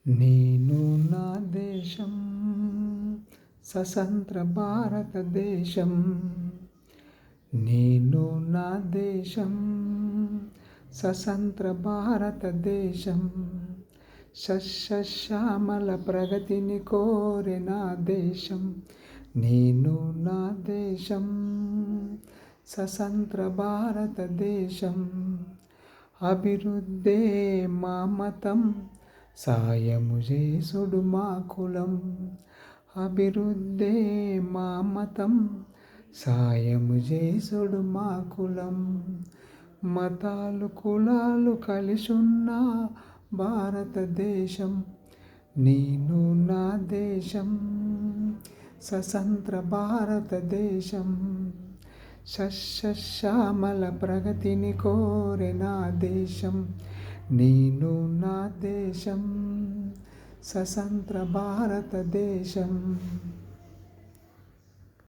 నేను నా దేశం స్వతంత్ర భారతదేశం. నేను నా దేశం స్వతంత్ర భారతదేశం. సస్యశ్యామల ప్రగతిని కోరే నా దేశం. నేను నా దేశం స్వతంత్ర భారతదేశం. అభివృద్ధే మా మతం, సాయము చేసుడు మా కులం. అభివృద్ధే మా మతం, సాయము చేసుడు మా కులం. మతాలు కులాలు కలిసున్న భారతదేశం. నేను నా దేశం స్వతంత్ర భారతదేశం. సస్యశ్యామల ప్రగతిని కోరే నా దేశం. నేను నా దేశం స్వతంత్ర భారతదేశం.